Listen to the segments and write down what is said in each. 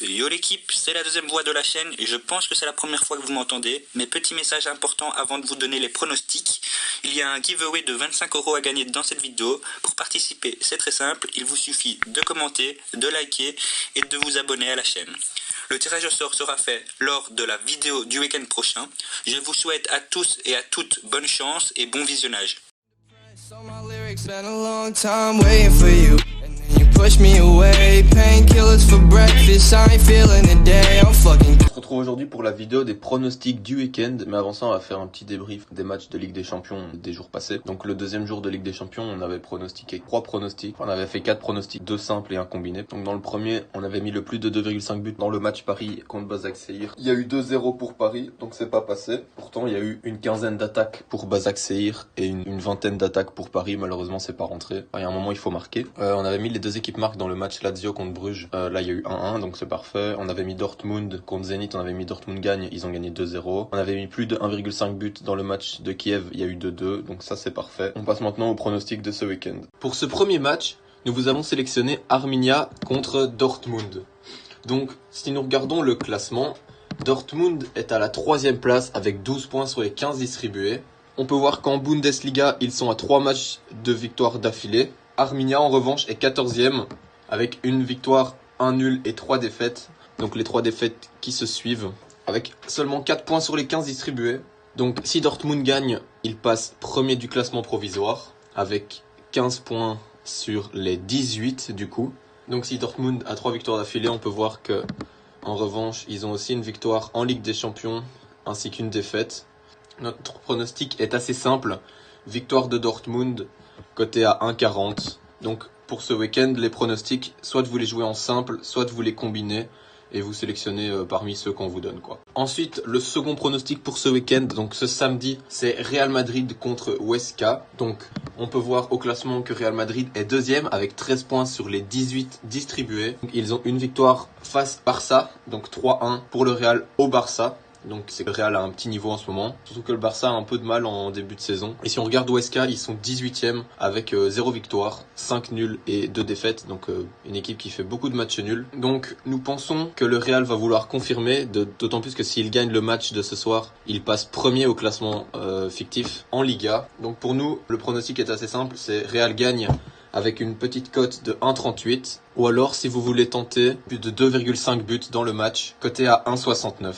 Yo l'équipe, c'est la deuxième voix de la chaîne et je pense que c'est la première fois que vous m'entendez. Mais petit message important avant de vous donner les pronostics. Il y a un giveaway de 25 € à gagner dans cette vidéo. Pour participer, c'est très simple, il vous suffit de commenter, de liker et de vous abonner à la chaîne. Le tirage au sort sera fait lors de la vidéo du week-end prochain. Je vous souhaite à tous et à toutes bonne chance et bon visionnage. On se retrouve aujourd'hui pour la vidéo des pronostics du week-end, mais avant ça on va faire un petit débrief des matchs de Ligue des Champions des jours passés. Donc le deuxième jour de Ligue des Champions, on avait pronostiqué 3 pronostics, on avait fait 4 pronostics, 2 simples et un combiné. Donc dans le premier, on avait mis le plus de 2,5 buts dans le match Paris contre Başakşehir. Il y a eu 2-0 pour Paris, donc c'est pas passé. Pourtant il y a eu une quinzaine d'attaques pour Başakşehir et une vingtaine d'attaques pour Paris, malheureusement c'est pas rentré. Il y a un moment il faut marquer. On avait mis les deux équipes marques dans le match Lazio contre Bruges. Là il y a eu 1-1, donc c'est parfait. On avait mis Dortmund contre Zenit, on avait mis Dortmund gagne, ils ont gagné 2-0. On avait mis plus de 1,5 buts dans le match de Kiev, il y a eu 2-2, donc ça c'est parfait. On passe maintenant au pronostic de ce week-end. Pour ce premier match, nous vous avons sélectionné Arminia contre Dortmund. Donc si nous regardons le classement, Dortmund est à la 3e place avec 12 points sur les 15 distribués. On peut voir qu'en Bundesliga, ils sont à 3 matchs de victoire d'affilée. Arminia en revanche est 14e avec une victoire, un nul et 3 défaites. Donc les 3 défaites qui se suivent avec seulement 4 points sur les 15 distribués. Donc si Dortmund gagne, il passe premier du classement provisoire avec 15 points sur les 18 du coup. Donc si Dortmund a 3 victoires d'affilée, on peut voir que en revanche, ils ont aussi une victoire en Ligue des Champions ainsi qu'une défaite. Notre pronostic est assez simple. Victoire de Dortmund, coté à 1,40. Donc pour ce week-end, les pronostics, soit vous les jouez en simple, soit vous les combinez et vous sélectionnez parmi ceux qu'on vous donne, quoi. Ensuite, le second pronostic pour ce week-end, donc ce samedi, c'est Real Madrid contre Huesca. Donc on peut voir au classement que Real Madrid est 2e avec 13 points sur les 18 distribués. Ils ont une victoire face Barça, donc 3-1 pour le Real au Barça. Donc c'est que le Real a un petit niveau en ce moment. Surtout que le Barça a un peu de mal en début de saison. Et si on regarde Huesca, ils sont 18e avec 0 victoire, 5 nuls et 2 défaites. Donc une équipe qui fait beaucoup de matchs nuls. Donc nous pensons que le Real va vouloir confirmer, d'autant plus que s'il gagne le match de ce soir, il passe premier au classement fictif en Liga. Donc pour nous, le pronostic est assez simple, c'est Real gagne avec une petite cote de 1,38. Ou alors si vous voulez tenter plus de 2,5 buts dans le match, coté à 1,69.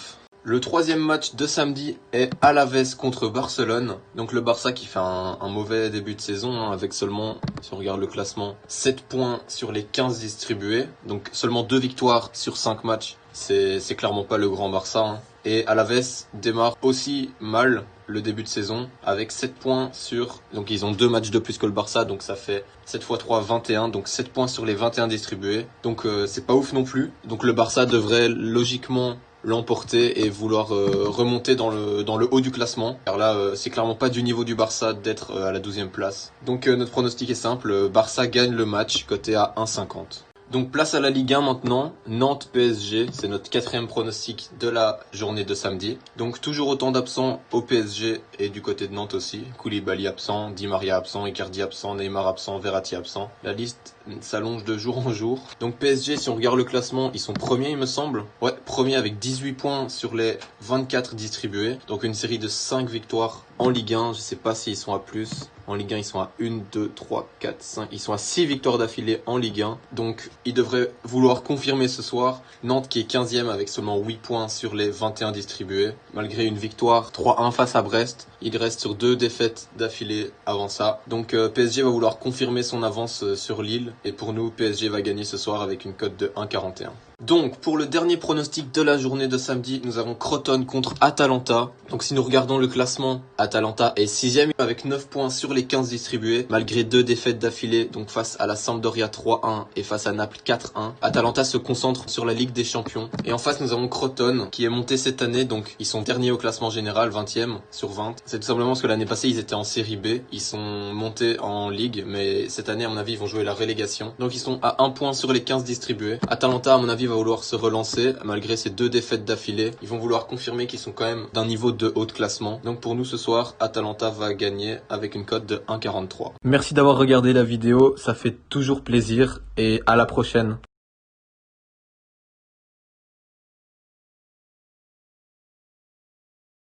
Le troisième match de samedi est Alavés contre Barcelone. Donc le Barça qui fait un mauvais début de saison avec seulement, si on regarde le classement, 7 points sur les 15 distribués. Donc seulement 2 victoires sur 5 matchs. C'est clairement pas le grand Barça. Et Alavés démarre aussi mal le début de saison avec 7 points sur... Donc ils ont 2 matchs de plus que le Barça, donc ça fait 7 x 3, 21. Donc 7 points sur les 21 distribués. Donc c'est pas ouf non plus. Donc le Barça devrait logiquement l'emporter et vouloir remonter dans le haut du classement, car là c'est clairement pas du niveau du Barça d'être à la 12e place. Donc notre pronostic est simple, Barça gagne le match coté à 1,50. Donc place à la Ligue 1 maintenant, Nantes-PSG, c'est notre 4e pronostic de la journée de samedi. Donc toujours autant d'absents au PSG et du côté de Nantes aussi. Koulibaly absent, Di Maria absent, Icardi absent, Neymar absent, Verratti absent. La liste s'allonge de jour en jour. Donc PSG, si on regarde le classement, ils sont premiers il me semble. Ouais, premier avec 18 points sur les 24 distribués. Donc une série de 5 victoires en Ligue 1, je sais pas s'ils sont à plus. En Ligue 1, ils sont à 1, 2, 3, 4, 5. Ils sont à 6 victoires d'affilée en Ligue 1. Donc, ils devraient vouloir confirmer ce soir. Nantes qui est 15e avec seulement 8 points sur les 21 distribués. Malgré une victoire 3-1 face à Brest. Il reste sur 2 défaites d'affilée avant ça. Donc, PSG va vouloir confirmer son avance sur Lille. Et pour nous, PSG va gagner ce soir avec une cote de 1,41. Donc, pour le dernier pronostic de la journée de samedi, nous avons Crotone contre Atalanta. Donc, si nous regardons le classement, Atalanta est 6e avec 9 points sur les 15 distribués, malgré 2 défaites d'affilée, donc face à la Sampdoria 3-1 et face à Naples 4-1. Atalanta se concentre sur la Ligue des Champions. Et en face, nous avons Crotone, qui est monté cette année, donc ils sont derniers au classement général, 20e sur 20. C'est tout simplement parce que l'année passée, ils étaient en série B. Ils sont montés en Ligue, mais cette année, à mon avis, ils vont jouer la relégation. Donc, ils sont à 1 point sur les 15 distribués. Atalanta, à mon avis, va vouloir se relancer malgré ces 2 défaites d'affilée. Ils vont vouloir confirmer qu'ils sont quand même d'un niveau de haut de classement. Donc pour nous ce soir, Atalanta va gagner avec une cote de 1,43. Merci d'avoir regardé la vidéo, ça fait toujours plaisir et à la prochaine.